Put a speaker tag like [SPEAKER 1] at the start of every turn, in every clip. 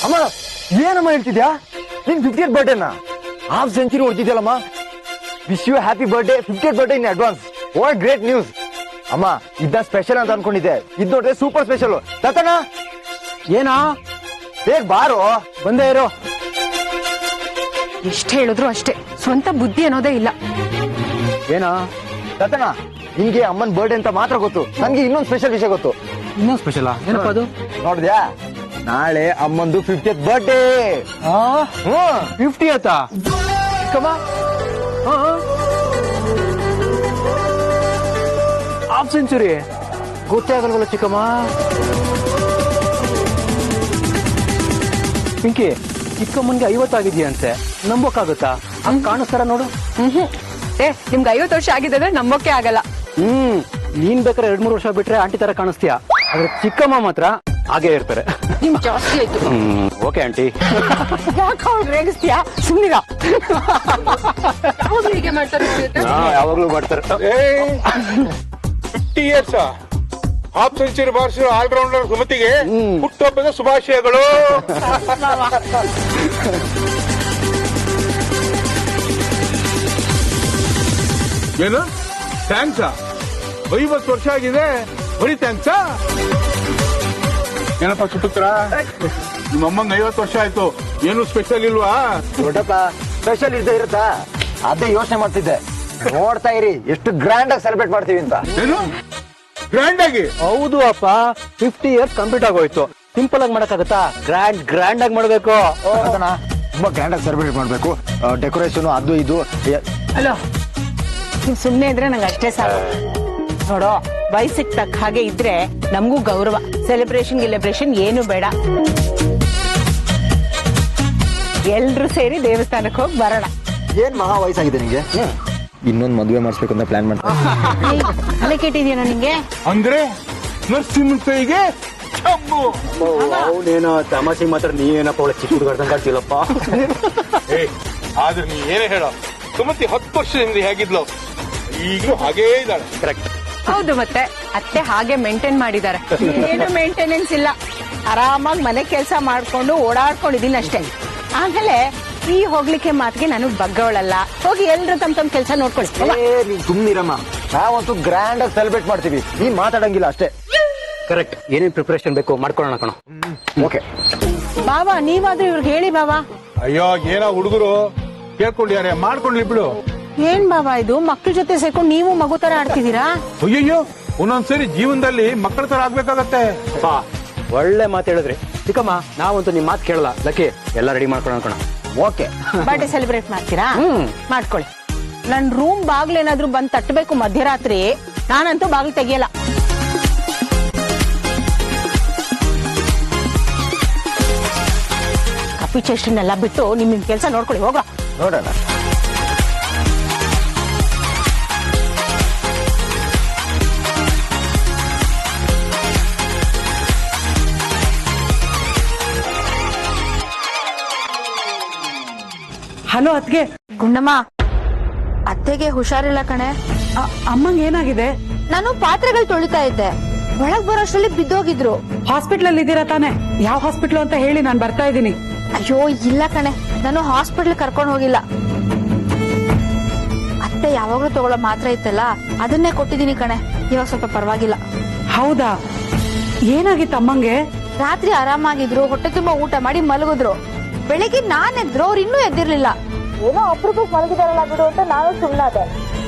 [SPEAKER 1] ಅಮ್ಮ ಏನಮ್ಮ ಹೇಳ್ತಿದ್ಯಾ? ನಿನ್ 50th ಬರ್ಡೇನಾ? ಹಾಫ್ ಸೆಂಚುರಿ ಹೊಡ್ತಿದ್ಯಲ್ಲಮ್ಮ. Wish you happy birthday, 50th ಬರ್ಡೇ in advance. What great news ಅಮ್ಮ. ಇದ್ದ ಸ್ಪೆಷಲ್ ಅಂತ ಅನ್ಕೊಂಡಿದ್ದೆ, ಇದ್ ನೋಡಿದ್ರೆ ಸೂಪರ್ ಸ್ಪೆಷಲ್. ತತನ
[SPEAKER 2] ಏನಾ?
[SPEAKER 1] ಬೇಗ ಬಾರೋ.
[SPEAKER 2] ಬಂದೇ ಇರೋ.
[SPEAKER 3] ಎಷ್ಟ್ ಹೇಳಿದ್ರು ಅಷ್ಟೇ, ಸ್ವಂತ ಬುದ್ಧಿ ಅನ್ನೋದೇ ಇಲ್ಲ.
[SPEAKER 2] ಏನಾ?
[SPEAKER 1] ತತನ ನಿಂಗೆ ಅಮ್ಮನ್ ಬರ್ಡೇ ಅಂತ ಮಾತ್ರ ಗೊತ್ತು, ನನ್ಗೆ ಇನ್ನೊಂದು ಸ್ಪೆಷಲ್ ವಿಷಯ ಗೊತ್ತು.
[SPEAKER 2] ಇನ್ನೊಂದು ಸ್ಪೆಷಲ್ ಏನಪ್ಪ ಅದು?
[SPEAKER 1] ನೋಡಿದ್ಯಾ, ನಾಳೆ ಅಮ್ಮಂದು 50th ಬರ್ಡೇ.
[SPEAKER 2] 50th ಚಿಕ್ಕಮ್ಮ? ಹಾಫ್ ಸೆಂಚುರಿ ಗೊತ್ತೇ ಆಗಲ್ವಲ್ಲ ಚಿಕ್ಕಮ್ಮ. ಪಿಂಕಿ, ಚಿಕ್ಕಮ್ಮನ್ಗೆ 50 ಆಗಿದೆಯಂತೆ, ನಂಬೋಕ್ಕಾಗುತ್ತಾ? ಹಂಗ್ ಕಾಣಿಸ್ತಾರ ನೋಡು.
[SPEAKER 3] ನಿಮ್ಗೆ 50 ವರ್ಷ ಆಗಿದ್ರೆ ನಂಬೋಕೆ ಆಗಲ್ಲ.
[SPEAKER 2] ನೀನ್ ಬೇಕಾದ್ರೆ 2-3 ವರ್ಷ ಬಿಟ್ರೆ ಆಂಟಿ ತರ ಕಾಣಿಸ್ತೀಯ, ಆದ್ರೆ ಚಿಕ್ಕಮ್ಮ ಮಾತ್ರ ಹಾಗೆ ಇರ್ತಾರೆ.
[SPEAKER 3] ನಿಮ್ ಜಾಸ್ತಿ ಆಯ್ತು.
[SPEAKER 2] Okay aunty.
[SPEAKER 3] ಯಾಕೆ ಅವ್ಳು ರೇಗಿಸ್ತೀಯಾ? ಸುಮ್ನಿರ. ಹೀಗೆ ಮಾಡ್ತಾರೆ,
[SPEAKER 2] ಯಾವಾಗ್ಲೂ ಮಾಡ್ತಾರೆ.
[SPEAKER 4] 50 years ಹಾಫ್ ಸೆಂಚುರಿ ಬಾರಿಸಿರೋ ಆಲ್ರೌಂಡರ್ ಸುಮತಿಗೆ ಹುಟ್ಟುಹಬ್ಬದ ಶುಭಾಶಯಗಳು. ಏನು ಥ್ಯಾಂಕ್ಸಾ? 50 ವರ್ಷ ಆಗಿದೆ, ಬರೀ ಥ್ಯಾಂಕ್ಸಾ? ಏನಪ್ಪ ಸುಪುತ್ರ, ನಿಮ್ಮ ಅಮ್ಮಂಗೆ 50 ವರ್ಷ ಆಯ್ತು, ಏನು ಸ್ಪೆಷಲ್ ಇಲ್ವಾ?
[SPEAKER 1] ದೊಡ್ಡಪ್ಪ ಸ್ಪೆಷಲ್ ಇರುತ್ತಾ? ಅದೇ ಯೋಚನೆ ಮಾಡ್ತಿದ್ದೆ. ನೋಡ್ತಾ ಇರಿ ಎಷ್ಟು ಗ್ರ್ಯಾಂಡ್ ಆಗಿ ಸೆಲೆಬ್ರೇಟ್ ಮಾಡ್ತೀವಿ ಅಂತ.
[SPEAKER 4] ಏನು ಗ್ರ್ಯಾಂಡ್ ಆಗಿ?
[SPEAKER 2] ಹೌದು ಅಪ್ಪ, 50 years ಕಂಪ್ಲೀಟ್ ಆಗೋಯ್ತು. ಸಿಂಪಲ್ ಆಗಿ ಮಾಡಕ್ಕಾಗತ್ತಾ? ಗ್ರ್ಯಾಂಡ್ ಆಗಿ ಮಾಡ್ಬೇಕು.
[SPEAKER 1] ತುಂಬಾ ಗ್ರ್ಯಾಂಡ್ ಆಗಿ ಸೆಲೆಬ್ರೇಟ್ ಮಾಡ್ಬೇಕು. ಡೆಕೋರೇಷನ್ ಅದು ಇದು.
[SPEAKER 5] ಅಲೋ, ನೀವ್ ಸುಮ್ನೆ ಇದ್ರೆ ನಂಗೆ ಅಷ್ಟೇ ಸಾಕು. ನೋಡೋ, ವಯಸ್ಸಿಗೆ ತಕ್ಕ ಹಾಗೆ ಇದ್ರೆ ನಮಗೂ ಗೌರವ. ಸೆಲೆಬ್ರೇಷನ್ ಏನು ಬೇಡ. ಎಲ್ರು ಸೇರಿ ದೇವಸ್ಥಾನಕ್ಕೆ ಹೋಗಿ ಬರೋಣ.
[SPEAKER 1] ಏನ್ ಮಹಾ ವಯಸ್ಸಾಗಿದೆ ನಿಂಗೆ? ಇನ್ನೊಂದು ಮದುವೆ ಮಾಡಿಸ್ಬೇಕು ಅಂತ ಪ್ಲಾನ್ ಮಾಡ್ತಾ.
[SPEAKER 5] ತಲೆ ಕೆಟ್ಟಿದ್ಯೇನೋ ನಿಂಗೆ?
[SPEAKER 4] ಅಂದ್ರೆ ನರಸಿಂಹ ಕೈಗೆ ಚಂಬು.
[SPEAKER 2] ಅವನೇನೋ ತಮಾಷೆ ಮಾತ್ರ, ನೀವೇನಪ್ಪ ಅವಳ ಚಿಕ್ಕ ಹುಡುಗರ್ದಂಗ ಕಾಡ್ತಿಲ್ಲಪ್ಪ.
[SPEAKER 4] ಆದ್ರೆ ನೀ ಏನೇ ಹೇಳ, ಸುಮತಿ 10 ವರ್ಷದಿಂದ ಹೇಗಿದ್ಲು ಈಗಲೂ ಹಾಗೇ ಇದ್ದಾಳೆ.
[SPEAKER 2] ಕರೆಕ್ಟ್.
[SPEAKER 3] ಹೌದು, ಮತ್ತೆ ಅತ್ತೆ ಹಾಗೆ ಮೇಂಟೈನ್ ಮಾಡಿದ್ದಾರೆ.
[SPEAKER 5] ಏನು ಮೇಂಟೆನೆನ್ಸ್ ಇಲ್ಲ, ಆರಾಮಾಗಿ ಮನೆ ಕೆಲಸ ಮಾಡ್ಕೊಂಡು ಓಡಾಡ್ಕೊಂಡಿದೀನಿ ಅಷ್ಟೇ. ಆಮೇಲೆ ಈ ಹೋಗ್ಲಿಕ್ಕೆ ಮಾತಿಗೆ ನಾನು ಬಗ್ಗವಳಲ್ಲ. ಹೋಗಿ ಎಲ್ರು ತಮ್ಮ ಕೆಲಸ ನೋಡ್ಕೊಳ್ಳಿ.
[SPEAKER 1] ನೀನ್ ಸುಮ್ನಿರಮ್ಮ, ನಾವಂತೂ ಗ್ರ್ಯಾಂಡ್ ಆಗಿ ಸೆಲೆಬ್ರೇಟ್ ಮಾಡ್ತೀವಿ, ನೀನ್ ಮಾತಾಡಂಗಿಲ್ಲ ಅಷ್ಟೇ.
[SPEAKER 2] ಕರೆಕ್ಟ್. ಏನೇನ್ ಪ್ರಿಪರೇಷನ್ ಬೇಕು ಮಾಡ್ಕೊಳ್ಳೋಣ ಕಣೋ.
[SPEAKER 1] ಓಕೆ
[SPEAKER 5] ಬಾವಾ, ನೀವಾದ್ರೂ ಇವ್ರಿಗೆ ಹೇಳಿ ಬಾವಾ.
[SPEAKER 4] ಅಯ್ಯೋ, ಏನೋ ಹುಡುಗರು ಕೇಳ್ಕೊಂಡಿದ್ದಾರೆ, ಮಾಡ್ಕೊಂಡ್ಲಿ ಬಿಡು.
[SPEAKER 5] ಏನ್ ಬಾಬಾ ಇದು, ಮಕ್ಳ ಜೊತೆ ಸೇರ್ಕೊಂಡು ನೀವು ಮಗು ತರ ಆಡ್ತಿದ್ದೀರಾ?
[SPEAKER 4] ಅಯ್ಯಯ್ಯೋ, ಒಂದೊಂದ್ಸರಿ ಜೀವನದಲ್ಲಿ ಮಕ್ಕಳ ತರ ಆಗ್ಬೇಕಾಗತ್ತೆ.
[SPEAKER 2] ಒಳ್ಳೆ ಮಾತು ಹೇಳಿದ್ರಿ ಚಿಕ್ಕಮ್ಮ. ನಾವಂತೂ ನಿಮ್ ಮಾತು ಕೇಳಲ್ಲ. ಲಕ್ಕಿ, ಎಲ್ಲ ರೆಡಿ ಮಾಡ್ಕೊಳ್ಳೋಣ ಕಣ.
[SPEAKER 1] ಓಕೆ.
[SPEAKER 5] ಬರ್ಡೇ ಸೆಲೆಬ್ರೇಟ್ ಮಾಡ್ತೀರಾ? ಮಾಡ್ಕೊಳ್ಳಿ. ನನ್ ರೂಮ್ ಬಾಗ್ಲೇನಾದ್ರೂ ಬಂದ್ ತಟ್ಟಬೇಕು ಮಧ್ಯರಾತ್ರಿ, ನಾನಂತೂ ಬಾಗ್ಲು ತೆಗಿಯಲ್ಲ. ಕಾಫಿ ಚೇಷ್ಟನ್ನೆಲ್ಲ ಬಿಟ್ಟು ನಿಮ್ ಕೆಲಸ ನೋಡ್ಕೊಳ್ಳಿ, ಹೋಗ.
[SPEAKER 1] ನೋಡೋಣ.
[SPEAKER 6] ಹಲೋ ಅತ್ಗೆ.
[SPEAKER 3] ಗುಂಡಮ್ಮ, ಅತ್ತೆಗೆ ಹುಷಾರಿಲ್ಲ ಕಣೆ.
[SPEAKER 6] ಅಮ್ಮಂಗ್ ಏನಾಗಿದೆ?
[SPEAKER 3] ನಾನು ಪಾತ್ರೆಗಳು ತೊಳಿತಾ ಇದ್ದೆ, ಒಳಗ್ ಬರೋಷ್ಟ್ರಲ್ಲಿ ಬಿದ್ದೋಗಿದ್ರು.
[SPEAKER 6] ಹಾಸ್ಪಿಟಲ್ ಅಲ್ಲಿ ಇದ್ದೀರಾ ತಾನೆ? ಯಾವ ಹಾಸ್ಪಿಟ್ಲು ಅಂತ ಹೇಳಿ ನಾನ್ ಬರ್ತಾ ಇದ್ದೀನಿ.
[SPEAKER 3] ಅಯ್ಯೋ ಇಲ್ಲ ಕಣೆ, ನಾನು ಹಾಸ್ಪಿಟಲ್ ಕರ್ಕೊಂಡು ಹೋಗಿಲ್ಲ. ಅತ್ತೆ ಯಾವಾಗ್ಲೂ ತಗೊಳ್ಳೋ ಮಾತ್ರೆ ಇತ್ತಲ್ಲ, ಅದನ್ನೇ ಕೊಟ್ಟಿದ್ದೀನಿ ಕಣೆ. ಇವಾಗ ಸ್ವಲ್ಪ ಪರವಾಗಿಲ್ಲ.
[SPEAKER 6] ಹೌದಾ? ಏನಾಗಿತ್ತು ಅಮ್ಮಂಗೆ?
[SPEAKER 3] ರಾತ್ರಿ ಆರಾಮಾಗಿದ್ರು, ಹೊಟ್ಟೆ ತುಂಬಾ ಊಟ ಮಾಡಿ ಮಲಗಿದ್ರು. ಬೆಳಿಗ್ಗೆ ನಾನ್ ಎದ್ರು, ಅವ್ರು ಇನ್ನೂ ಎದ್ದಿರ್ಲಿಲ್ಲ. ಏನೋ ಅಪರೂಪಕ್ಕೆ ಮಲಗಿದಾರಲ್ಲ ಬಿಡು ಅಂತ ನಾನು ಸುಮ್ಮನಾದೆ.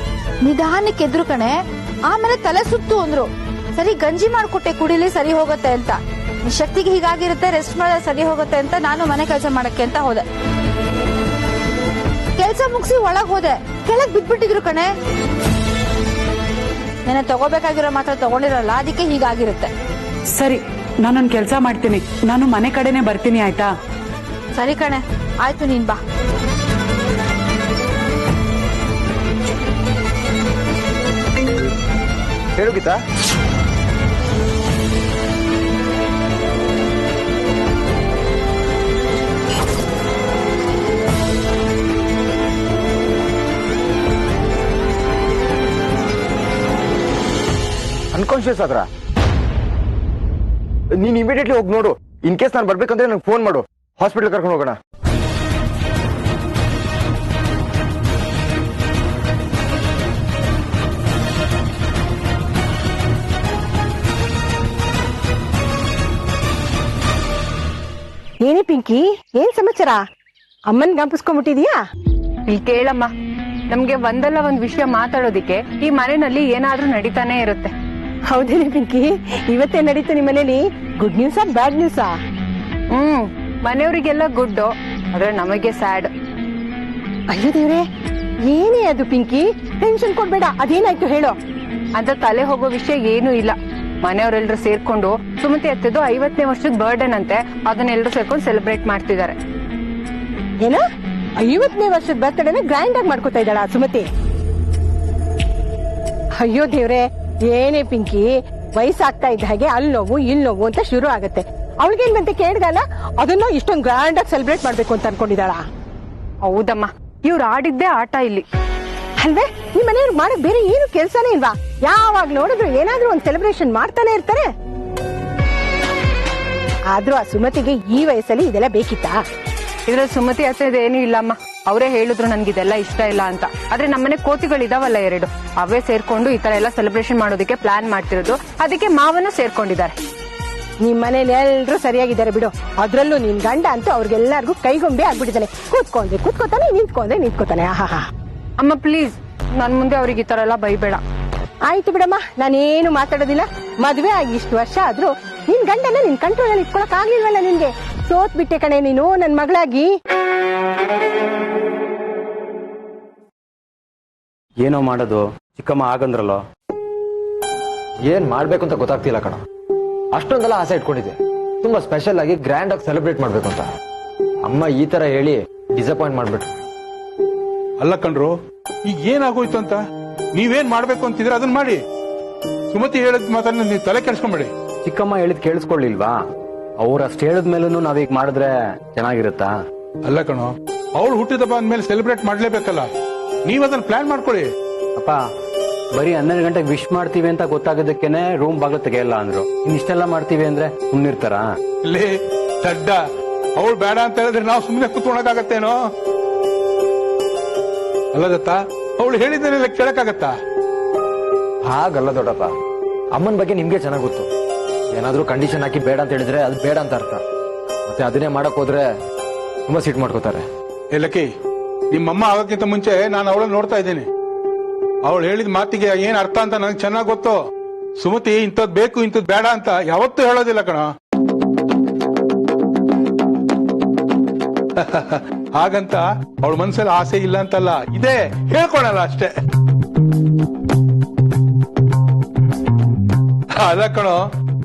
[SPEAKER 3] ನಿಧಾನಕ್ಕೆ ಎದ್ರು ಕಣೆ. ಆಮೇಲೆ ತಲೆ ಸುತ್ತು ಅಂದ್ರು. ಸರಿ ಗಂಜಿ ಮಾಡ್ಕೊಟ್ಟೆ ಕುಡಿಲಿ, ಸರಿ ಹೋಗುತ್ತೆ ಅಂತ. ಶಕ್ತಿಗೆ ಹೀಗಾಗಿರುತ್ತೆ, ರೆಸ್ಟ್ ಮಾಡಿದ್ರೆ ಸರಿ ಹೋಗುತ್ತೆ ಅಂತ ನಾನು ಮನೆ ಕೆಲಸ ಮಾಡಕ್ಕೆ ಅಂತ ಹೋದೆ. ಕೆಲ್ಸ ಮುಗಿಸಿ ಒಳಗ್ ಹೋದೆ, ಕೆಳಗ್ ಬಿದ್ಬಿಟ್ಟಿದ್ರು ಕಣೆ. ನೆನೆ ತಗೋಬೇಕಾಗಿರೋ ಮಾತ್ರ ತಗೊಂಡಿರಲ್ಲ, ಅದಕ್ಕೆ ಹೀಗಾಗಿರುತ್ತೆ.
[SPEAKER 6] ಸರಿ, ನಾನೊಂದ್ ಕೆಲ್ಸ ಮಾಡ್ತೀನಿ, ನಾನು ಮನೆ ಕಡೆನೆ ಬರ್ತೀನಿ, ಆಯ್ತಾ?
[SPEAKER 3] ಸರಿ ಕಣೆ, ಆಯ್ತು, ನೀನ್ ಬಾ.
[SPEAKER 1] ಹೇಳು ಗೀತಾ. ಅನ್ಕಾನ್ಶಿಯಸ್ ಆದ್ರ? ನೀನ್ ಇಮಿಡಿಯೇಟ್ಲಿ ಹೋಗಿ ನೋಡು. ಇನ್ ಕೇಸ್ ನಾನು ಬರ್ಬೇಕಂದ್ರೆ ನಂಗೆ ಫೋನ್ ಮಾಡು. ಹಾಸ್ಪಿಟಲ್ ಕರ್ಕೊಂಡು ಹೋಗೋಣ.
[SPEAKER 5] ಏನೇ ಪಿಂಕಿ, ಏನ್ ಸಮಾಚಾರ? ಅಮ್ಮನ್ ಜ್ಞಾಪಿಸ್ಕೊಂಡ್ಬಿಟ್ಟಿದ್ಯಾ?
[SPEAKER 7] ಇಲ್ಲಿ ಕೇಳಮ್ಮ, ನಮ್ಗೆ ಒಂದಲ್ಲ ಒಂದ್ ವಿಷಯ ಮಾತಾಡೋದಿಕ್ಕೆ ಈ ಮನೆಯಲ್ಲಿ ಏನಾದ್ರೂ ನಡೀತಾನೆ ಇರುತ್ತೆ.
[SPEAKER 5] ಹೌದೇನೆ ಪಿಂಕಿ, ಇವತ್ತೇ ನಡೀತು ನಿಮ್ ಮನೇಲಿ? ಗುಡ್ ನ್ಯೂಸಾ ಬ್ಯಾಡ್ ನ್ಯೂಸಾ?
[SPEAKER 7] ಮನೆಯವರಿಗೆಲ್ಲ ಗುಡ್ಡು, ಆದ್ರೆ ನಮಗೆ ಸ್ಯಾಡ್.
[SPEAKER 5] ಅಯ್ಯೋ ದೇವ್ರೆ, ಏನೇ ಅದು ಪಿಂಕಿ? ಟೆನ್ಷನ್ ಕೊಡ್ಬೇಡ, ಅದೇನಾಯ್ತು ಹೇಳೋ.
[SPEAKER 7] ಅಂತ ತಲೆ ಹೋಗೋ ವಿಷಯ ಏನೂ ಇಲ್ಲ. ಮನೆಯವರೆಲ್ಲರೂ ಸೇರ್ಕೊಂಡು ಸುಮತಿ ಅತ್ತೆದು 50ನೇ ವರ್ಷದ ಬರ್ಡೇನಂತೆ, ಅದನ್ನೆಲ್ಲರೂ ಸೇರ್ಕೊಂಡು ಸೆಲೆಬ್ರೇಟ್ ಮಾಡ್ತಿದ್ದಾರೆ.
[SPEAKER 5] ಏನ 50ನೇ ವರ್ಷದ ಬರ್ತಡೇನ ಗ್ರ್ಯಾಂಡ್ ಆಗಿ ಮಾಡ್ಕೋತಾ ಇದ್ದಾಳ ಸುಮತಿ? ಅಯ್ಯೋ ದೇವ್ರೆ, ಏನೇ ಪಿಂಕಿ, ವಯಸ್ಸಾಗ್ತಾ ಇದ್ದ ಹಾಗೆ ಅಲ್ಲಿ ನೋವು ಇಲ್ಲಿ ನೋವು ಅಂತ ಶುರು ಆಗತ್ತೆ. ಅವಳಿಗೇನ್ ಬಂತೆ ಕೇಳ್ದಲ್ಲ, ಅದನ್ನ ಇಷ್ಟೊಂದು ಗ್ರ್ಯಾಂಡ್ ಆಗಿ ಸೆಲೆಬ್ರೇಟ್ ಮಾಡ್ಬೇಕು ಅಂತ ಅನ್ಕೊಂಡಿದ್ದಾಳ?
[SPEAKER 7] ಹೌದಮ್ಮ, ಇವ್ರು ಆಡಿದ್ದೇ ಆಟ ಇಲ್ಲಿ
[SPEAKER 5] ಅಲ್ವೇ? ನಿಮ್ ಮನೆಯವ್ರು ಮಾಡಕ್ ಬೇರೆ ಏನು ಕೆಲ್ಸನೇ ಇಲ್ವಾ? ಯಾವಾಗ ನೋಡಿದ್ರು ಏನಾದ್ರೂ ಒಂದ್ ಸೆಲೆಬ್ರೇಷನ್ ಮಾಡ್ತಾನೆ ಇರ್ತಾರೆ. ಆದ್ರೂ ಆ ಸುಮತಿಗೆ ಈ ವಯಸ್ಸಲ್ಲಿ ಇದೆಲ್ಲ ಬೇಕಿತ್ತಾ?
[SPEAKER 7] ಇದ್ರಲ್ಲಿ ಸುಮತಿ ಅತ್ತೆದು ಏನೂ ಇಲ್ಲಮ್ಮ. ಅವರೇ ಹೇಳಿದ್ರು ನನ್ಗಿದೆಲ್ಲ ಇಷ್ಟ ಇಲ್ಲ ಅಂತ. ಆದ್ರೆ ನಮ್ಮನೆ ಕೋತಿಗಳಿದಾವಲ್ಲ 2, ಅವೇ ಸೇರ್ಕೊಂಡು ಈ ತರ ಎಲ್ಲ ಸೆಲೆಬ್ರೇಷನ್ ಮಾಡೋದಕ್ಕೆ ಪ್ಲಾನ್ ಮಾಡ್ತಿರೋದು. ಅದಕ್ಕೆ ಮಾವನು ಸೇರ್ಕೊಂಡಿದ್ದಾರೆ.
[SPEAKER 5] ನಿಮ್ ಮನೇಲಿ ಎಲ್ರು ಸರಿಯಾಗಿದ್ದಾರೆ ಬಿಡು. ಅದ್ರಲ್ಲೂ ನಿನ್ ಗಂಡ ಅಂತೂ ಅವ್ರಿಗೆಲ್ಲರಿಗೂ ಕೈಗೊಂಬೆ ಆಗ್ಬಿಟ್ಟಿದ್ದಾನೆ. ಕೂತ್ಕೋತಾನೆ, ನಿಂತ್ಕೋತಾನೆ. ಆಹಾ.
[SPEAKER 7] ಅಮ್ಮ ಪ್ಲೀಸ್, ನನ್ ಮುಂದೆ ಅವ್ರಿಗೆ ಈ ತರ ಎಲ್ಲ ಬೈಬೇಡ.
[SPEAKER 5] ಆಯ್ತು ಬಿಡಮ್ಮ, ನಾನೇನು ಮಾತಾಡೋದಿಲ್ಲ. ಮದ್ವೆ ಆಗಿ ಇಷ್ಟು ವರ್ಷ ಆದ್ರೂ ನಿನ್ ಗಂಡನ ನಿನ್ ಕಂಟ್ರೋಲ್ ಅಲ್ಲಿ ಇಟ್ಕೊಳಕ್ ಆಗ್ಲಿಲ್ವಲ್ಲ ನಿನ್ಗೆ? ಸೋತ್ ಬಿಟ್ಟೆ ಕಣೆ ನೀನು ನನ್ ಮಗಳಾಗಿ.
[SPEAKER 2] ಏನೋ ಮಾಡೋದು, ಚಿಕ್ಕಮ್ಮ ಆಗಂದ್ರಲ್ಲೋ.
[SPEAKER 1] ಏನ್ ಮಾಡ್ಬೇಕು ಅಂತ ಗೊತ್ತಾಗ್ತಿಲ್ಲ ಕಣ. ಅಷ್ಟೊಂದೆಲ್ಲ ಆಸೆ ಇಟ್ಕೊಂಡಿದ್ದೆ, ತುಂಬಾ ಸ್ಪೆಷಲ್ ಆಗಿ ಗ್ರ್ಯಾಂಡ್ ಆಗಿ ಸೆಲೆಬ್ರೇಟ್ ಮಾಡ್ಬೇಕು ಅಂತ. ಅಮ್ಮ ಈ ತರ ಹೇಳಿ ಡಿಸಪಾಯಿಂಟ್ ಮಾಡ್ಬಿಟ್ರು.
[SPEAKER 4] ಅಲ್ಲ ಕಣ್ರು, ಈಗ ಏನಾಗೋಯ್ತು ಅಂತ ನೀವೇನ್ ಮಾಡ್ಬೇಕು ಅಂತಿದ್ರೆ ಅದನ್ನ ಮಾಡಿ. ಸುಮತಿ ಹೇಳಿದ ಮಾತನ್ನ ನೀವು ತಲೆ ಕೆಡ್ಸ್ಕೊಂಬೇಡಿ.
[SPEAKER 2] ಚಿಕ್ಕಮ್ಮ ಹೇಳಿದ್ ಕೇಳಿಸ್ಕೊಳ್ಳಿಲ್ವಾ? ಅವ್ರು ಅಷ್ಟ್ ಹೇಳಿದ್ಮೇಲೂ ನಾವೀಗ ಮಾಡಿದ್ರೆ ಚೆನ್ನಾಗಿರುತ್ತಾ?
[SPEAKER 4] ಅಲ್ಲ ಕಣೋ, ಅವಳು ಹುಟ್ಟಿದಬ್ಬ ಅಂದ್ಮೇಲೆ ಸೆಲೆಬ್ರೇಟ್ ಮಾಡ್ಲೇಬೇಕಲ್ಲ. ನೀವ್ ಅದನ್ನ ಪ್ಲಾನ್ ಮಾಡ್ಕೊಳ್ಳಿ.
[SPEAKER 2] ಅಪ್ಪ, ಬರೀ 12 ಗಂಟೆಗೆ ವಿಶ್ ಮಾಡ್ತೀವಿ ಅಂತ ಗೊತ್ತಾಗೋದಕ್ಕೇನೆ ರೂಮ್ ಬಾಗ್ಲು ತೆಗೆಯಲ್ಲ ಅಂದ್ರು. ಇಷ್ಟೆಲ್ಲ ಮಾಡ್ತೀವಿ ಅಂದ್ರೆ ಸುಮ್ನಿರ್ತಾರ?
[SPEAKER 4] ಲೇ ದಡ್ಡ, ಅವಳು ಬೇಡ ಅಂತ ಹೇಳಿದ್ರೆ ನಾವು ಸುಮ್ಮನೆ ಕೂತ್ಕೊಳಕಾಗತ್ತೇನೋ? ಅಲ್ಲ ದತ್ತ, ಅವಳು ಹೇಳಿದ್ದನ್ನೆಲ್ಲ ಕೇಳಕ್ಕಾಗತ್ತಾ?
[SPEAKER 1] ಹಾಗಲ್ಲ ದೊಡ್ಡಪ್ಪ, ಅಮ್ಮನ ಬಗ್ಗೆ ನಿಮ್ಗೆ ಚೆನ್ನಾಗ್ ಗೊತ್ತು. ಏನಾದ್ರೂ ಕಂಡೀಷನ್ ಹಾಕಿ ಬೇಡ ಅಂತ ಹೇಳಿದ್ರೆ ಅದು ಬೇಡ ಅಂತ ಅರ್ಥ. ಮತ್ತೆ ಅದನ್ನೇ ಮಾಡಕ್ ಹೋದ್ರೆ ತುಂಬಾ ಸಿಟ್ ಮಾಡ್ಕೋತಾರೆ.
[SPEAKER 4] ಲಕ್ಕಿ, ನಿಮ್ಮಮ್ಮ ಆಗೋಕ್ಕಿಂತ ಮುಂಚೆ ನಾನು ಅವಳನ್ನ ನೋಡ್ತಾ ಇದ್ದೀನಿ. ಅವಳು ಹೇಳಿದ ಮಾತಿಗೆ ಏನ್ ಅರ್ಥ ಅಂತ ನನಗೆ ಚೆನ್ನಾಗ್ ಗೊತ್ತು. ಸುಮತಿ ಇಂಥದ್ ಬೇಕು ಇಂಥದ್ ಬೇಡ ಅಂತ ಯಾವತ್ತೂ ಹೇಳೋದಿಲ್ಲ ಕಣ. ಹಾಗಂತ ಅವಳ ಮನ್ಸಲ್ಲಿ ಆಸೆ ಇಲ್ಲ ಅಂತಲ್ಲ, ಇದೆ, ಹೇಳ್ಕೊಳಲ್ಲ ಅಷ್ಟೇ. ಅಲ್ಲ ಕಣೋ,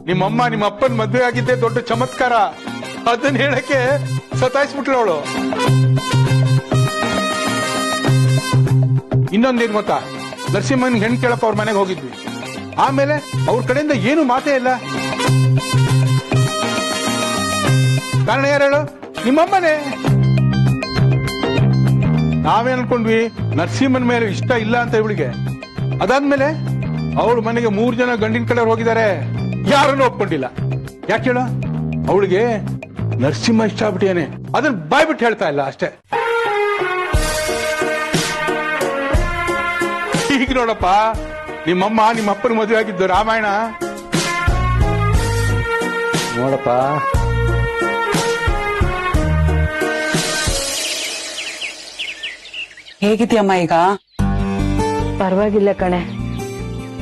[SPEAKER 4] ನಿಮ್ಮಮ್ಮ ನಿಮ್ಮ ಅಪ್ಪನ ಮದ್ವೆ ಆಗಿದ್ದೆ ದೊಡ್ಡ ಚಮತ್ಕಾರ. ಅದನ್ನ ಹೇಳಕ್ಕೆ ಸತಾಯಿಸ್ಬಿಟ್ಲು ಅವಳು. ಇನ್ನೊಂದೇನ್ ಗೊತ್ತಾ, ನರಸಿಂಹನ್ ಹೆಣ್ ಕೇಳಪ್ಪ ಅವ್ರ ಮನೆಗೆ ಹೋಗಿದ್ವಿ. ಆಮೇಲೆ ಅವ್ರ ಕಡೆಯಿಂದ ಏನು ಮಾತೇ ಇಲ್ಲ. ಕಾರಣ ಯಾರು ಹೇಳು? ನಿಮ್ಮಮ್ಮನೇ. ನಾವೇನ್ ಅನ್ಕೊಂಡ್ವಿ ನರಸಿಂಹನ್ ಮೇಲೆ ಇಷ್ಟ ಇಲ್ಲ ಅಂತ ಇವಳಿಗೆ. ಅದಾದ್ಮೇಲೆ ಅವಳ ಮನೆಗೆ 3 ಜನ ಗಂಡಿನ ಕಡೆ ಹೋಗಿದ್ದಾರೆ, ಯಾರನ್ನು ಒಪ್ಕೊಂಡಿಲ್ಲ. ಯಾಕೆ ಹೇಳು? ಅವಳಿಗೆ ನರಸಿಂಹ ಇಷ್ಟ ಆಗ್ಬಿಟ್ಟಿಯಾನೆ, ಅದನ್ನ ಬಾಯ್ಬಿಟ್ಟು ಹೇಳ್ತಾ ಇಲ್ಲ ಅಷ್ಟೇ. ಈಗ ನೋಡಪ್ಪ, ನಿಮ್ಮಮ್ಮ ನಿಮ್ಮ ಅಪ್ಪನ ಮದುವೆ ಆಗಿದ್ದು ರಾಮಾಯಣ.
[SPEAKER 2] ನೋಡಪ್ಪ,
[SPEAKER 6] ಹೇಗಿದ್ಯಮ್ಮ ಈಗ?
[SPEAKER 5] ಪರವಾಗಿಲ್ಲ ಕಣೆ.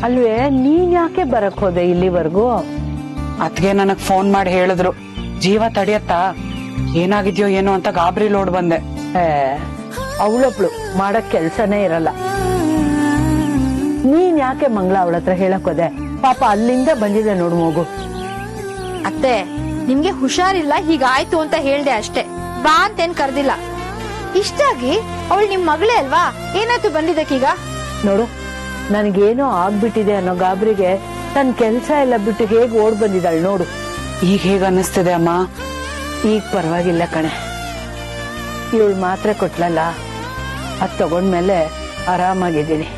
[SPEAKER 5] ಅಲ್ವೇ, ನೀನ್ ಯಾಕೆ ಬರಕ್ ಹೋದೆ ಇಲ್ಲಿವರೆಗೂ?
[SPEAKER 6] ಅದ್ಗೆ ನನಗ್ ಫೋನ್ ಮಾಡಿ ಹೇಳಿದ್ರು, ಜೀವ ತಡಿಯತ್ತಾ, ಏನಾಗಿದ್ಯೋ ಏನೋ ಅಂತ ಗಾಬರಿ ಲೋಡ್ ಬಂದೆ.
[SPEAKER 5] ಅವಳೊಬ್ಳು ಮಾಡಕ್ ಕೆಲ್ಸನೇ ಇರಲ್ಲ. ನೀನ್ ಯಾಕೆ ಮಂಗಳ ಅವಳ ಹತ್ರ ಹೇಳಕ್ ಹೋದೆ? ಪಾಪ ಅಲ್ಲಿಂದ ಬಂದಿದೆ ನೋಡು ಮಗು.
[SPEAKER 3] ಅತ್ತೆ, ನಿಮ್ಗೆ ಹುಷಾರಿಲ್ಲ ಹೀಗಾಯ್ತು ಅಂತ ಹೇಳ್ದೆ ಅಷ್ಟೇ, ಬಾ ಅಂತೇನ್ ಕರ್ದಿಲ್ಲ. ಇಷ್ಟಾಗಿ ಅವಳು ನಿಮ್ ಮಗಳೇ ಅಲ್ವಾ, ಏನಾಯ್ತು ಬಂದಿದ್ದಕ್ಕೀಗ?
[SPEAKER 5] ನೋಡು, ನನ್ಗೇನೋ ಆಗ್ಬಿಟ್ಟಿದೆ ಅನ್ನೋ ಗಾಬರಿಗೆ ತನ್ ಕೆಲ್ಸ ಎಲ್ಲ ಬಿಟ್ಟು ಹೇಗ್ ಓಡ್ ಬಂದಿದ್ದಾಳೆ ನೋಡು.
[SPEAKER 6] ಈಗ ಹೇಗ ಅನ್ನಿಸ್ತಿದೆ ಅಮ್ಮ?
[SPEAKER 5] ಈಗ ಪರವಾಗಿಲ್ಲ ಕಣೆ. ಇವಳು ಮಾತ್ರೆ ಕೊಟ್ಲಲ್ಲ, ಅದ್ ತಗೊಂಡ್ಮೇಲೆ ಆರಾಮಾಗಿದ್ದೀನಿ.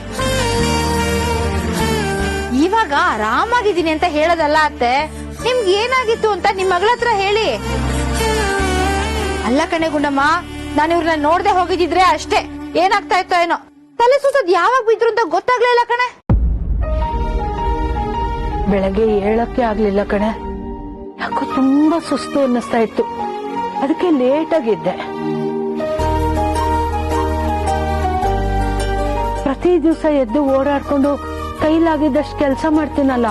[SPEAKER 3] ಇವಾಗ ಆರಾಮಾಗಿದ್ದೀನಿ ಅಂತ ಹೇಳೋದಲ್ಲ ಅತ್ತೆ, ನಿಮ್ಗೆ ಏನಾಗಿತ್ತು ಅಂತ ನಿಮ್ ಮಗಳ ಹತ್ರ ಹೇಳಿ. ಅಲ್ಲ ಕಣೆ ಗುಂಡಮ್ಮ, ನಾನು ಇವ್ರನ್ನ ನೋಡ್ದೆ ಹೋಗಿದ್ರೆ ಅಷ್ಟೇ, ಏನಾಗ್ತಾ ಇತ್ತೋ ಏನೋ. ತಲೆ ಸುತ್ತದ್ ಯಾವಾಗ ಬಿದ್ರು ಅಂತ ಗೊತ್ತಾಗ್ಲಿಲ್ಲ ಕಣೆ.
[SPEAKER 5] ಬೆಳಗ್ಗೆ ಏಳಕ್ಕೆ ಆಗ್ಲಿಲ್ಲ ಕಣೆ, ಯಾಕೋ ತುಂಬಾ ಸುಸ್ತು ಅನ್ನಿಸ್ತಾ ಇತ್ತು, ಅದಕ್ಕೆ ಲೇಟ್ ಆಗಿದ್ದೆ. ಪ್ರತಿ ದಿವಸ ಎದ್ದು ಓಡಾಡ್ಕೊಂಡು ಕೈಲಾಗಿದ್ದಷ್ಟು ಕೆಲಸ ಮಾಡ್ತೀನಲ್ಲ,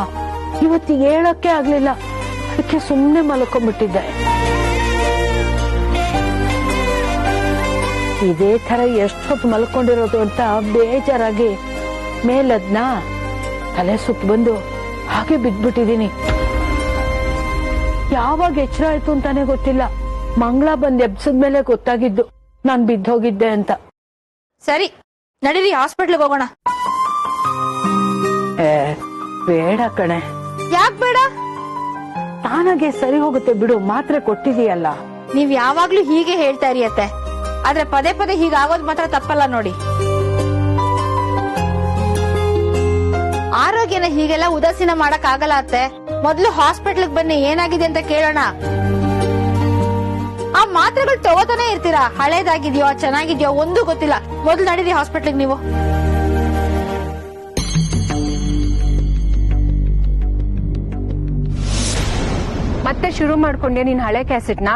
[SPEAKER 5] ಇವತ್ತು ಏಳಕ್ಕೆ ಆಗ್ಲಿಲ್ಲ, ಅದಕ್ಕೆ ಸುಮ್ಮನೆ ಮಲ್ಕೊಂಡ್ಬಿಟ್ಟಿದ್ದೆ. ಇದೇ ತರ ಎಷ್ಟೊತ್ತು ಮಲ್ಕೊಂಡಿರೋದು ಅಂತ ಬೇಜಾರಾಗಿ ಮೇಲದ್ನ ತಲೆ ಸುತ್ತ ಬಂದು ಹಾಗೆ ಬಿದ್ಬಿಟ್ಟಿದೀನಿ. ಯಾವಾಗ ಎಚ್ಚರ ಆಯ್ತು ಅಂತಾನೆ ಗೊತ್ತಿಲ್ಲ. ಮಂಗಳ ಬಂದ್ ಎಬ್ಸದ್ಮೇಲೆ ಗೊತ್ತಾಗಿದ್ದು ನಾನ್ ಬಿದ್ದೋಗಿದ್ದೆ ಅಂತ.
[SPEAKER 3] ಸರಿ ನಡೀರಿ, ಹಾಸ್ಪಿಟ್ಲ್ಗೆ ಹೋಗೋಣ.
[SPEAKER 5] ಬೇಡ ಕಣೆ.
[SPEAKER 3] ಯಾಕ್ ಬೇಡ?
[SPEAKER 5] ತಾನಾಗೆ ಸರಿ ಹೋಗುತ್ತೆ ಬಿಡು, ಮಾತ್ರೆ ಕೊಟ್ಟಿದೀಯಲ್ಲ.
[SPEAKER 3] ನೀವ್ ಯಾವಾಗ್ಲೂ ಹೀಗೆ ಹೇಳ್ತಾ ಇರಿ ಅತ್ತೆ, ಆದ್ರೆ ಪದೇ ಪದೇ ಹೀಗಾಗೋದ್ ಮಾತ್ರ ತಪ್ಪಲ್ಲ ನೋಡಿ. ಆರೋಗ್ಯನ ಹೀಗೆಲ್ಲ ಉದಾಸೀನ ಮಾಡಕ್ ಆಗಲ್ಲ ಅತ್ತೆ. ಮೊದ್ಲು ಹಾಸ್ಪಿಟ್ಲ್ಗೆ ಬನ್ನಿ, ಏನಾಗಿದೆ ಅಂತ ಕೇಳೋಣ. ಆ ಮಾತ್ರೆಗಳು ತಗೋತಾನೆ ಇರ್ತೀರಾ, ಹಳೇದಾಗಿದ್ಯೋ ಚೆನ್ನಾಗಿದ್ಯೋ ಒಂದೂ ಗೊತ್ತಿಲ್ಲ. ಮೊದ್ಲು ನಡೀರಿ ಹಾಸ್ಪಿಟ್ಲ್ಗೆ ನೀವು.
[SPEAKER 7] ಮತ್ತೆ ಶುರು ಮಾಡ್ಕೊಂಡೆ ನೀನ್ ಹಳೆ ಕ್ಯಾಸೆಟ್ನಾ?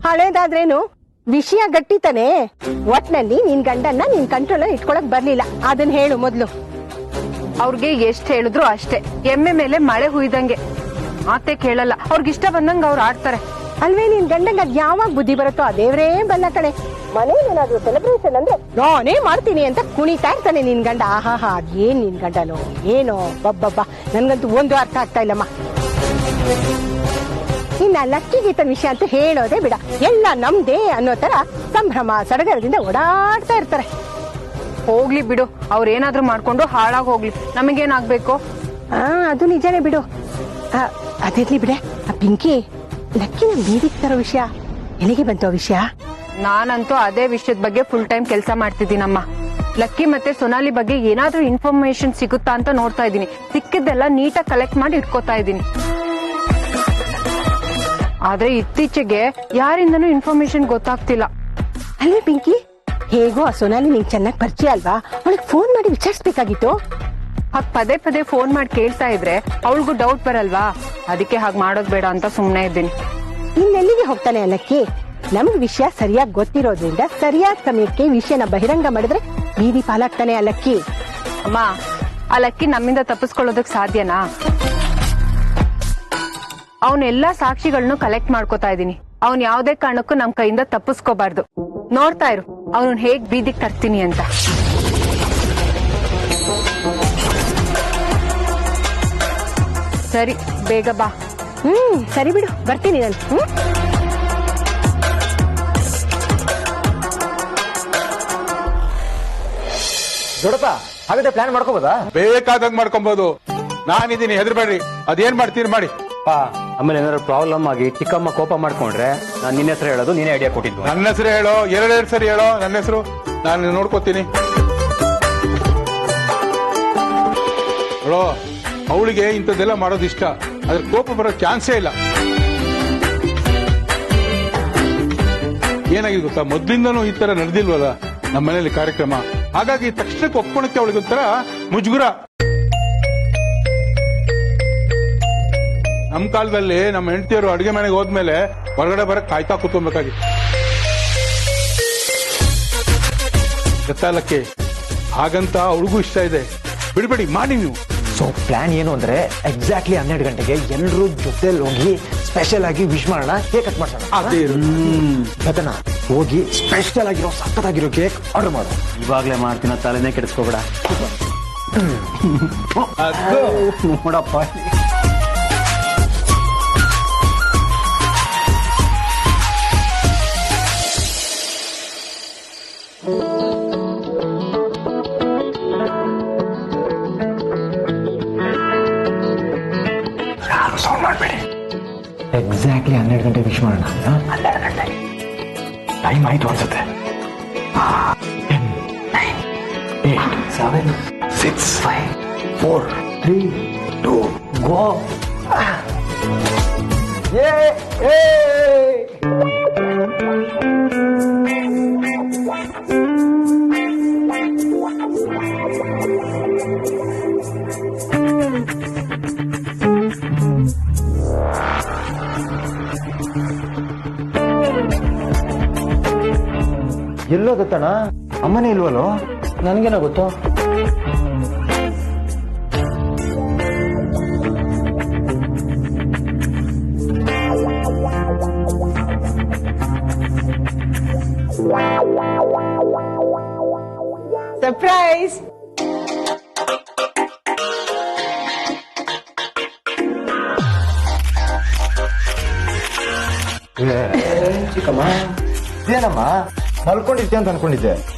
[SPEAKER 5] ಹಳೇದಾದ್ರೇನು, ವಿಷಯ ಗಟ್ಟಿತಾನೆ. ಒಟ್ನಲ್ಲಿ ನಿನ್ ಗಂಡನ್ನ ನಿನ್ ಕಂಟ್ರೋಲ್ ಇಟ್ಕೊಳಕ್ ಬರ್ಲಿಲ್ಲ, ಅದನ್ನ ಹೇಳು ಮೊದ್ಲು.
[SPEAKER 7] ಅವ್ರಿಗೆ ಎಷ್ಟ್ ಹೇಳಿದ್ರು ಅಷ್ಟೇ, ಎಮ್ಮೆ ಮೇಲೆ ಮಳೆ ಹುಯ್ದಂಗೆ, ಮಾತೆ ಕೇಳಲ್ಲ. ಅವ್ರಿಗಿಷ್ಟ ಬಂದಂಗ ಅವ್ರು ಆಡ್ತಾರೆ.
[SPEAKER 5] ಅಲ್ವೇ ನಿನ್ ಗಂಡಂಗ ಅದ್ ಯಾವಾಗ ಬುದ್ಧಿ ಬರುತ್ತೋ ಆ ದೇವ್ರೇ ಬಲ್ಲ ಕಣೆ. ಮನೇಲೇನಾದ್ರೂ ಸೆಲೆಬ್ರೇಷನ್ ಅಂದ್ರೆ ನಾನೇ ಮಾಡ್ತೀನಿ ಅಂತ ಕುಣಿತಾ ಇರ್ತಾನೆ ನಿನ್ ಗಂಡ. ಆಹಾಹಾ, ಅದೇನ್ ನಿನ್ ಗಂಡನೋ ಏನೋ, ಬಬ್ಬಬ್ಬ, ನನ್ಗಂತೂ ಒಂದು ಅರ್ಥ ಆಗ್ತಾ ಇಲ್ಲಮ್ಮ. ಇನ್ನ ಲಕ್ಕಿ ಗೀತನ ವಿಷಯ ಅಂತ ಹೇಳೋದೇ ಬಿಡ, ಎಲ್ಲ ನಮ್ದೇ ಅನ್ನೋ ತರ ಸಂಭ್ರಮ ಸಡಗರದಿಂದ ಓಡಾಡ್ತಾ ಇರ್ತಾರೆ.
[SPEAKER 7] ಹೋಗ್ಲಿ ಬಿಡು, ಅವ್ರೇನಾದ್ರೂ ಮಾಡ್ಕೊಂಡು ಹಾಳಾಗ್ ಹೋಗ್ಲಿ, ನಮಗೇನಾಗ್ಬೇಕು?
[SPEAKER 5] ಅದು ನಿಜಾನೇ ಬಿಡು. ಅದಿರ್ಲಿ ಬಿಡೆ, ಆ ಪಿಂಕಿ ಲಕ್ಕಿನ ಬೀದಿಗೆ ತರೋ ವಿಷಯ ಎಲ್ಲಿಗೆ ಬಂತು ಆ ವಿಷಯ?
[SPEAKER 7] ನಾನಂತೂ ಅದೇ ವಿಷಯದ ಬಗ್ಗೆ ಫುಲ್ ಟೈಮ್ ಕೆಲಸ ಮಾಡ್ತಿದ್ದೀನಮ್ಮ. ಲಕ್ಕಿ ಮತ್ತೆ ಸೊನಾಲಿ ಬಗ್ಗೆ ಏನಾದ್ರೂ ಇನ್ಫಾರ್ಮೇಶನ್ ಸಿಗುತ್ತಾ ಅಂತ ನೋಡ್ತಾ ಇದ್ದೀನಿ. ಸಿಕ್ಕಿದ್ದೆಲ್ಲ ನೀಟಾಗಿ ಕಲೆಕ್ಟ್ ಮಾಡಿ ಇಟ್ಕೋತಾ ಇದ್ದೀನಿ. ಆದ್ರೆ ಇತ್ತೀಚೆಗೆ ಯಾರಿಂದನೂ ಇನ್ಫಾರ್ಮೇಶನ್ ಗೊತ್ತಾಗ್ತಿಲ್ಲ.
[SPEAKER 5] ಅಲ್ವೇ ಪಿಂಕಿ, ಹೇಗೋ ಆ ಸೊನಾಲಿ ನಿಂಗೆ ಚೆನ್ನಾಗಿ ಪರಿಚಯ ಅಲ್ವಾ, ಅವಳಿಗೆ ಫೋನ್ ಮಾಡಿ ವಿಚಾರಿಸ್ಬೇಕಾಗಿತ್ತು.
[SPEAKER 7] ಹಾಗ್ ಪದೇ ಪದೇ ಫೋನ್ ಮಾಡಿ ಕೇಳ್ತಾ ಇದ್ರೆ ಅವಳಿಗೂ ಡೌಟ್ ಬರಲ್ವಾ, ಅದಕ್ಕೆ ಹಾಗ್ ಮಾಡೋದ್ ಬೇಡ ಅಂತ ಸುಮ್ನೆ ಇದ್ದೀನಿ.
[SPEAKER 5] ಇನ್ನೆಲ್ಲಿಗೆ ಹೋಗ್ತಾನೆ ಲಕ್ಕಿ? ನಮ್ಗ್ ವಿಷಯ ಸರಿಯಾಗಿ ಗೊತ್ತಿರೋದ್ರಿಂದ ಸರಿಯಾದ ಸಮಯಕ್ಕೆ ವಿಷಯನ ಬಹಿರಂಗ ಮಾಡಿದ್ರೆ ಬೀದಿ ಪಾಲಾಗ್ತಾನೆ ಆ ಲಕ್ಕಿ.
[SPEAKER 7] ಅಮ್ಮ, ಆ ಲಕ್ಕಿ ನಮ್ಮಿಂದ ತಪ್ಪಿಸ್ಕೊಳ್ಳೋದಕ್ ಸಾಧ್ಯನಾ? ಅವನೆಲ್ಲಾ ಸಾಕ್ಷಿಗಳನ್ನು ಕಲೆಕ್ಟ್ ಮಾಡ್ಕೋತಾ ಇದೀನಿ. ಅವ್ನ್ ಯಾವ್ದೇ ಕಾರಣಕ್ಕೂ ನಮ್ ಕೈಯಿಂದ ತಪ್ಪಿಸ್ಕೋಬಾರ್ದು. ನೋಡ್ತಾ ಇರು ಅವನು ಹೇಗ್ ಬೀದಿಗೆ ತರ್ತೀನಿ ಅಂತ. ಸರಿ, ಬೇಗ ಬಾ.
[SPEAKER 5] ಸರಿ ಬಿಡು, ಬರ್ತೀನಿ ನಾನು.
[SPEAKER 1] ದೊಡ್ಡಪ್ಪ, ಹಾಗಾದ್ರೆ ಪ್ಲಾನ್ ಮಾಡ್ಕೋಬೋದಾ?
[SPEAKER 4] ಬೇಕಾದಂಗ್ ಮಾಡ್ಕೊಬಹುದು. ನಾನಿದ್ದೀನಿ, ಹೆದರ್ಬೇಡ್ರಿ. ಅದೇನ್ ಮಾಡ್ತೀರಿ ಮಾಡಿ.
[SPEAKER 2] ಆಮೇಲೆ ಏನಾದ್ರು ಪ್ರಾಬ್ಲಮ್ ಆಗಿ ಚಿಕ್ಕಮ್ಮ ಕೋಪ ಮಾಡ್ಕೊಂಡ್ರೆ ನಾನು ನಿನ್ನ ಹೆಸರು ಹೇಳೋದು, ನೀನೇ ಐಡಿಯಾ ಕೊಟ್ಟಿದ್ದು.
[SPEAKER 4] ನನ್ನ ಹೆಸರು ಹೇಳೋ, ಎರಡೆರಡು ಸರಿ ಹೇಳೋ. ನನ್ನ ಹೆಸರು ನಾನು ನೋಡ್ಕೋತೀನಿ. ಹೇಳೋ, ಅವಳಿಗೆ ಇಂಥದ್ದೆಲ್ಲ ಮಾಡೋದು ಇಷ್ಟ, ಅದ್ರ ಕೋಪ ಬರೋ ಚಾನ್ಸೇ ಇಲ್ಲ. ಏನಾಗಿದೆ ಗೊತ್ತಾ, ಮೊದ್ಲಿಂದನೂ ಈ ತರ ನಡೆದಿಲ್ವಲ್ಲ ನಮ್ಮ ಮನೇಲಿ ಕಾರ್ಯಕ್ರಮ. ಹಾಗಾಗಿ ತಕ್ಷಣಕ್ಕೆ ಒಪ್ಕೊಳಕ್ಕೆ ಅವಳಿಗೊಂಥರ ಮುಜುಗುರ. ನಮ್ ಕಾಲದಲ್ಲಿ ನಮ್ಮ ಹೆಂಡತಿಯರು ಅಡುಗೆ ಮನೆಗೆ ಹೋದ್ಮೇಲೆ ಹೊರಗಡೆ ಬರಕ್ ಕಾಯ್ತಾ ಕೂತ್ಕೊಬೇಕಾಗಿತ್ತು. ಗೊತ್ತಾಲಕ್ಕೆ ಹಾಗಂತ ಅವಳಿಗೂ ಇಷ್ಟ ಇದೆ. ಬಿಡ್ಬೇಡಿ, ಮಾಡಿ ನೀವು.
[SPEAKER 1] ಸೊ ಪ್ಲಾನ್ ಏನು ಅಂದ್ರೆ ಎಕ್ಸಾಕ್ಟ್ಲಿ 12 ಗಂಟೆಗೆ ಎಲ್ಲರೂ ಜೊತೆಲಿ ಹೋಗಿ ಸ್ಪೆಷಲ್ ಆಗಿ ವಿಶ್ ಮಾಡೋಣ, ಕೇಕ್ ಕಟ್ ಮಾಡೋಣ. ಜೊತೆನ ಹೋಗಿ ಸ್ಪೆಷಲ್ ಆಗಿರೋ ಸಕ್ಕತ್ತಾಗಿರೋ ಕೇಕ್ ಆರ್ಡರ್ ಮಾಡು.
[SPEAKER 2] ಇವಾಗ್ಲೇ ಮಾಡ್ತೀನ, ತಲೆನೇ ಕೆಡಿಸ್ಕೋಬೇಡ. ನೋಡಪ್ಪ,
[SPEAKER 1] ಯಾರು ಸೌಂಡ್ ಮಾಡಬೇಡಿ. ಎಕ್ಸಾಕ್ಟ್ಲಿ 12 ಗಂಟೆ ವಿಶ್ ಮಾಡೋಣ. 12 ಗಂಟೆ ಟೈಮ್ ಆಯ್ತು ಅನ್ಸುತ್ತೆ. 10, 9, 8, 7, 6, 5, 4, 3, 2, go. ಎಲ್ಲೋ ಗೊತ್ತಣ್ಣ, ಅಮ್ಮನೇ ಇಲ್ವಲ್ಲೋ?
[SPEAKER 2] ನನ್ಗೇನೋ ಗೊತ್ತು.
[SPEAKER 5] ಸರ್ಪ್ರೈಸ್.
[SPEAKER 2] ಚಿಕ್ಕಮ್ಮ,
[SPEAKER 1] ಏನಮ್ಮ ಮಲ್ಕೊಂಡಿರ್ತೀಯ ಅಂತ ಅನ್ಕೊಂಡಿದ್ದೆ,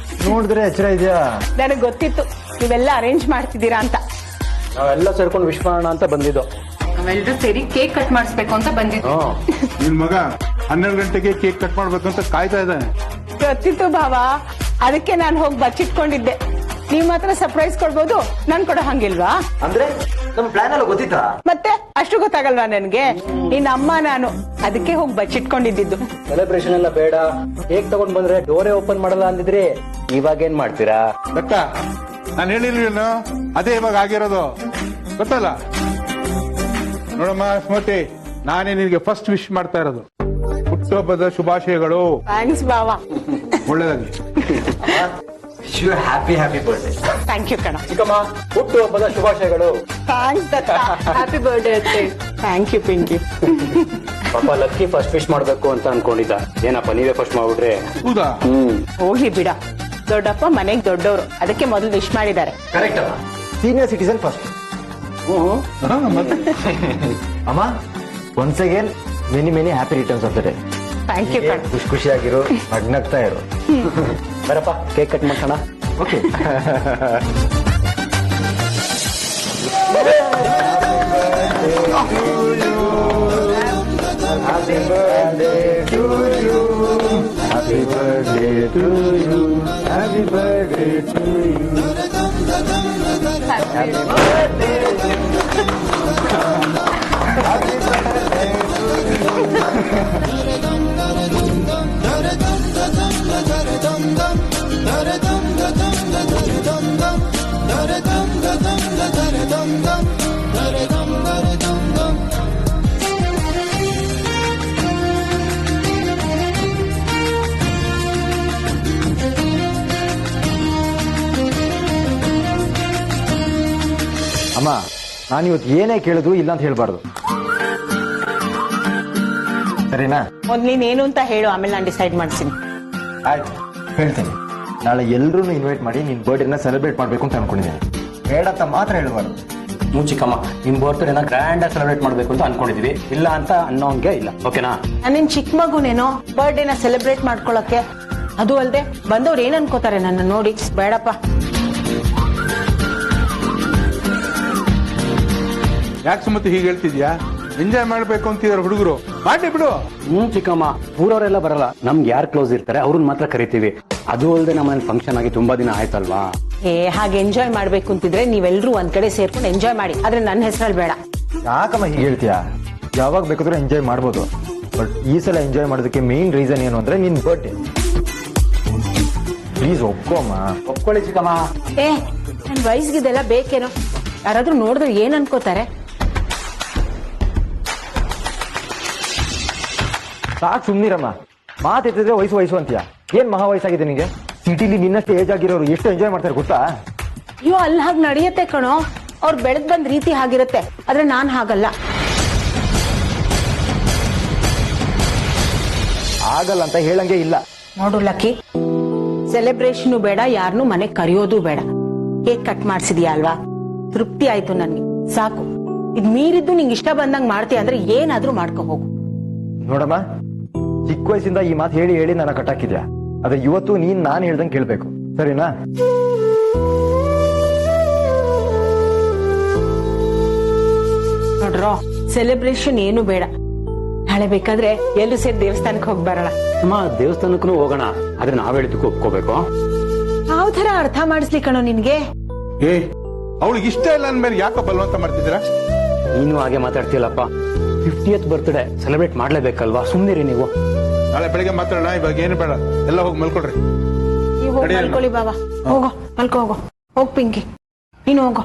[SPEAKER 1] ನೋಡಿದ್ರೆ ಎಚ್ಚರ ಇದೆಯಾ?
[SPEAKER 5] ನನಗ್ ಗೊತ್ತಿತ್ತು ನೀವೆಲ್ಲ ಅರೇಂಜ್ ಮಾಡ್ತಿದ್ದೀರಾ ಅಂತ.
[SPEAKER 2] ನಾವೆಲ್ಲ ಸೇರ್ಕೊಂಡು ವಿಶ್ ಮಾಡೋಣ ಅಂತ ಬಂದಿದ್ದು.
[SPEAKER 7] ನಾವೆಲ್ಲರೂ ಸೇರಿ ಕೇಕ್ ಕಟ್ ಮಾಡಿಸ್ಬೇಕು ಅಂತ ಬಂದಿದ್ವಿ.
[SPEAKER 4] ನಿನ್ ಮಗ 12 ಗಂಟೆಗೆ ಕೇಕ್ ಕಟ್ ಮಾಡ್ಬೇಕಂತ ಕಾಯ್ತಾ ಇದ್ದಾನೆ.
[SPEAKER 5] ಗೊತ್ತಿತ್ತು ಭಾವ, ಅದಕ್ಕೆ ನಾನು ಹೋಗಿ ಬಚ್ಚಿಟ್ಕೊಂಡಿದ್ದೆ. ನೀವ್ ಮಾತ್ರ ಸರ್ಪ್ರೈಸ್ ಕೊಡ್ಬೋದು, ನಾನ್ ಕೊಡೋ ಹಂಗಿಲ್ವಾ?
[SPEAKER 1] ಅಂದ್ರೆ ನಮ್ ಪ್ಲಾನ್ ಎಲ್ಲ ಗೊತ್ತಿತ್ತಾ?
[SPEAKER 5] ಮತ್ತೆ ಅಷ್ಟು ಗೊತ್ತಾಗಲ್ವಾ ನನ್ಗೆ? ನಿನ್ನ ಅಮ್ಮ ನಾನು ಅದಕ್ಕೆ ಹೋಗಿ ಬಚ್ಚಿಟ್ಕೊಂಡಿದ್ದು.
[SPEAKER 2] ಸೆಲೆಬ್ರೇಷನ್ ಎಲ್ಲ ಬೇಡ, ಕೇಕ್ ತಗೊಂಡ್ ಬಂದ್ರೆ ಡೋರೇ ಓಪನ್ ಮಾಡಲ್ಲ ಅಂದಿದ್ರಿ, ಇವಾಗ ಏನ್ ಮಾಡ್ತೀರಾ?
[SPEAKER 4] ಗೊತ್ತಾ, ನಾನು ಹೇಳಿರ್ಲಿಲ್ಲ, ಅದೇ ಇವಾಗ ಆಗಿರೋದು ಗೊತ್ತಲ್ಲ. ನೋಡಮ್ಮ ಸ್ಮೃತಿ, ನಾನೇ ನಿನಗೆ ಫಸ್ಟ್ ವಿಶ್ ಮಾಡ್ತಾ ಇರೋದು. ಹುಟ್ಟುಹಬ್ಬದ ಶುಭಾಶಯಗಳು.
[SPEAKER 5] ಥ್ಯಾಂಕ್ಸ್ ಭಾವ.
[SPEAKER 4] ಒಳ್ಳೇದಾಗ್ಲಿ.
[SPEAKER 1] Happy happy birthday.
[SPEAKER 5] Thank you ಕಣ.
[SPEAKER 2] ಚಿಕ್ಕಮ್ಮ, ಹುಟ್ಟು ಹಬ್ಬದ ಶುಭಾಶಯಗಳು.
[SPEAKER 5] ಥ್ಯಾಂಕ್ಸ್ ದತ್ತ. ಹ್ಯಾಪಿ ಬರ್ಡೇ ಅತ್ತೆ. Thank you Pinky.
[SPEAKER 2] ಪಾಪ ಲಕ್ಕಿ ಫಸ್ಟ್ ವಿಶ್ ಮಾಡ್ಬೇಕು ಅಂತ ಅನ್ಕೊಂಡಿದ್ದ. ಏನಪ್ಪ ನೀವೇ ಫಸ್ಟ್ ಮಾಡ್ಬಿಟ್ರೆ?
[SPEAKER 4] ಹೌದಾ?
[SPEAKER 5] ಹೋಗ್ಲಿ ಬಿಡ, ದೊಡ್ಡಪ್ಪ ಮನೆಗ್ ದೊಡ್ಡವರು, ಅದಕ್ಕೆ ಮೊದಲು ವಿಶ್ ಮಾಡಿದ್ದಾರೆ.
[SPEAKER 1] ಕರೆಕ್ಟ್ ಅಮ್ಮ, ಸೀನಿಯರ್ ಸಿಟಿಸನ್ ಫಸ್ಟ್. ಅಮ್ಮ, once again many many happy returns of the day.
[SPEAKER 5] Thank you ಕಣ.
[SPEAKER 1] ಖುಷಿಯಾಗಿರು, ನಗ್ನಗ್ತಾ ಇರು.
[SPEAKER 2] ಬರಪ್ಪ ಕೇಕ್ ಕಟ್ ಮಾಡ್ಸೋಣ.
[SPEAKER 1] Okay. Happy birthday to you. Happy birthday to you. Happy birthday to you. Happy birthday. Happy birthday ಅಮ್ಮ, ನಾನು ಇವತ್ತು ಏನೇ ಕೇಳಿದ್ರು ಇಲ್ಲ ಅಂತ ಹೇಳ್ಬಾರ್ದು, ಸರಿನಾ?
[SPEAKER 5] ಮೊದ್ಲು ನೀನೇನು ಅಂತ ಹೇಳು, ಆಮೇಲೆ ನಾನು ಡಿಸೈಡ್ ಮಾಡ್ತೀನಿ.
[SPEAKER 1] ಆಯ್ತು, ಹೇಳ್ತೀನಿ. ನಾಳೆ ಎಲ್ರೂ ಇನ್ವೈಟ್ ಮಾಡಿ ನಿನ್ ಬರ್ಡೇನ ಸೆಲೆಬ್ರೇಟ್ ಮಾಡ್ಬೇಕು ಅಂತ ಅನ್ಕೊಂಡಿದ್ದೀನಿ. ಬೇಡ ಅಂತ ಮಾತ್ರ ಹೇಳ್ಬಾರ್ದು.
[SPEAKER 2] ಚಿಕ್ಕಮ್ಮ, ನಿಮ್ ಬರ್ತ್ಡೇನ ಗ್ರ್ಯಾಂಡ್ ಆಗಿ ಸೆಲೆಬ್ರೇಟ್ ಮಾಡ್ಬೇಕು ಅಂತ ಅನ್ಕೊಂಡಿದೀವಿ, ಇಲ್ಲ ಅಂತ ಅನ್ನೋಂಗೆ ಇಲ್ಲ. ಓಕೆನಾ?
[SPEAKER 5] ನಾನೇನ್ ಚಿಕ್ಕ ಮಗುನೇನೋ ಬರ್ಡೇನ ಸೆಲೆಬ್ರೇಟ್ ಮಾಡ್ಕೊಳಕ್ಕೆ? ಅದು ಅಲ್ದೆ ಬಂದವ್ರು ಏನ್ ಅನ್ಕೋತಾರೆ ನನ್ನ ನೋಡಿ? ಬೇಡಪ್ಪ.
[SPEAKER 4] ಯಾಕೆ ಸುಮತಿ ಹೀಗೆ ಹೇಳ್ತಿದ್ಯಾ? ಎಂಜಾಯ್ ಮಾಡ್ಬೇಕು ಅಂತಿದಾರೆ ಹುಡುಗರು, ಮಾಡಿ ಬಿಡು.
[SPEAKER 2] ಚಿಕ್ಕಮ್ಮ, ಊರವರೆಲ್ಲ ಬರಲ್ಲ, ನಮ್ಗೆ ಯಾರು ಕ್ಲೋಸ್ ಇರ್ತಾರೆ ಅವ್ರನ್ನ ಮಾತ್ರ ಕರಿತೀವಿ. ಅದು ಅಲ್ಲದೆ ನಮ್ಮ ಫಂಕ್ಷನ್ ಆಗಿ ತುಂಬಾ ದಿನ ಆಯ್ತಲ್ವಾ?
[SPEAKER 5] ಹಾಗೆ ಎಂಜಾಯ್ ಮಾಡ್ಬೇಕು ಅಂತಿದ್ರೆ ನೀವೆಲ್ರೂ ಒಂದ್ ಕಡೆ ಸೇರ್ಕೊಂಡು ಎಂಜಾಯ್ ಮಾಡಿ, ಆದ್ರೆ ನನ್ನ ಹೆಸರಲ್ಲಿ ಬೇಡ.
[SPEAKER 1] ಯಾಕಮ್ಮ ಹೀಗೆ ಹೇಳ್ತೀಯಾ? ಯಾವಾಗ ಬೇಕಾದ್ರೂ ಎಂಜಾಯ್ ಮಾಡ್ಬೋದು, ಬಟ್ ಈ ಸಲ ಎಂಜಾಯ್ ಮಾಡೋದಕ್ಕೆ ಮೇನ್ ರೀಸನ್ ಏನು ಅಂದ್ರೆ ನಿನ್ ಬರ್ಡೇ. ಪ್ಲೀಸ್ ಒಪ್ಕೋಮ್ಮ.
[SPEAKER 2] ಒಪ್ಕೊಳ್ಳಿ ಚಿಕ್ಕಮ್ಮ.
[SPEAKER 5] ನನ್ ವಯಸ್ಸಿಗೆಲ್ಲ ಬೇಕೇನೋ? ಯಾರಾದ್ರೂ ನೋಡಿದ್ರೆ ಏನ್ ಅನ್ಕೋತಾರೆ?
[SPEAKER 1] ಸಾಕು ಸುಮ್ನಿರಮ್ಮ. ಮಾತೆತ್ತಿದ್ರೆ ವಯಸ್ಸು ವಯಸ್ಸು ಅಂತೀಯ. ಏನ್ ಮಹಾ ವಯಸ್ಸಾಗಿದೆ ನಿಂಗೆ? ಸಿಟಿಲಿ ನಿನ್ನಷ್ಟು ಏಜ್ ಆಗಿರೋರು ಎಷ್ಟು ಎಂಜಾಯ್ ಮಾಡ್ತಾರೆ ಗೊತ್ತಾ?
[SPEAKER 5] ಅಯ್ಯೋ, ಅಲ್ಲಿ ಹಾಗೆ ನಡೆಯತ್ತೆ ಕಣೋ. ಅವ್ರು ಬೆಳೆದ್ ಬಂದ್ ರೀತಿ ಹಾಗಿರುತ್ತೆ, ಆದ್ರೆ ನಾನ್ ಹಾಗಲ್ಲ.
[SPEAKER 1] ಆಗಲ್ಲ ಅಂತ ಹೇಳಂಗೆ ಇಲ್ಲ.
[SPEAKER 5] ನೋಡು ಲಕ್ಕಿ, ಸೆಲೆಬ್ರೇಷನ್ ಬೇಡ, ಯಾರನ್ನೂ ಮನೆಗ್ ಕರೆಯೋದು ಬೇಡ. ಕೇಕ್ ಕಟ್ ಮಾಡ್ಸಿದ್ಯಾ ಅಲ್ವಾ, ತೃಪ್ತಿ ಆಯ್ತು ನನ್ಗೆ, ಸಾಕು. ಇದ್ ಮೀರಿದ್ದು ನಿಂಗೆ ಇಷ್ಟ ಬಂದಂಗ್ ಮಾಡ್ತೀಯ ಅಂದ್ರೆ ಏನಾದ್ರೂ ಮಾಡ್ಕೊ ಹೋಗು.
[SPEAKER 1] ನೋಡಮ್ಮ, ಚಿಕ್ಕ ವಯಸ್ಸಿಂದ ಈ ಮಾತು ಹೇಳಿ ಹೇಳಿ ನನ್ನ ಕಟ್ಟಾಕಿದ್ಯಾ, ಆದ್ರೆ ಇವತ್ತು ನೀನ್ ನಾನ್ ಹೇಳ್ದಂಗೆ ಕೇಳ್ಬೇಕು, ಸರಿನಾ?
[SPEAKER 5] ನೋಡ್ರೋ, ಸೆಲೆಬ್ರೇಷನ್ ಏನು ಬೇಡ. ನಾಳೆ ಬೇಕಾದ್ರೆ ಎಲ್ರು ಸೇರಿ ದೇವಸ್ಥಾನಕ್ಕೆ ಹೋಗಿ ಬರೋಣ.
[SPEAKER 2] ಅಮ್ಮ, ದೇವಸ್ಥಾನಕ್ಕೂ ಹೋಗೋಣ, ಆದ್ರೆ ನಾವ್ ಹೇಳಿದಕ್ಕೂ ಒಪ್ಕೋಬೇಕು.
[SPEAKER 5] ಯಾವ ತರ ಅರ್ಥ ಮಾಡಿಸ್ಲಿ ಕಣೋ ನಿನ್ಗೆ?
[SPEAKER 4] ಅವಳಿಗೆ ಇಷ್ಟ ಇಲ್ಲ ಅಂದ್ಮೇಲೆ ಯಾಕೆ ಬಲವಂತ ಮಾಡ್ತಿದ್ದೀರಾ?
[SPEAKER 2] ನೀನು ಹಾಗೆ ಮಾತಾಡ್ತೀಯಲ್ಲಪ್ಪ. 50th birthday celebrate ಮಾಡ್ಲೇಬೇಕಲ್ವಾ? ಸುಮ್ನಿರಿ ನೀವು.
[SPEAKER 4] ನಾಳೆ ಬೆಳಿಗ್ಗೆ ಮಾತಾಡೋಣ, ಇವಾಗ ಏನು ಬೇಡ, ಎಲ್ಲ ಹೋಗಿ ಮಲ್ಕೊಡ್ರಿ.
[SPEAKER 5] ನೀವು ಹೋಗಿ ಮಲ್ಕೊಳ್ಳಿ ಬಾಬಾ. ಹೋಗೋ, ಮಲ್ಕೋ ಹೋಗೋ. ಹೋಗ್ ಪಿಂಕಿ, ನೀನು ಹೋಗೋ.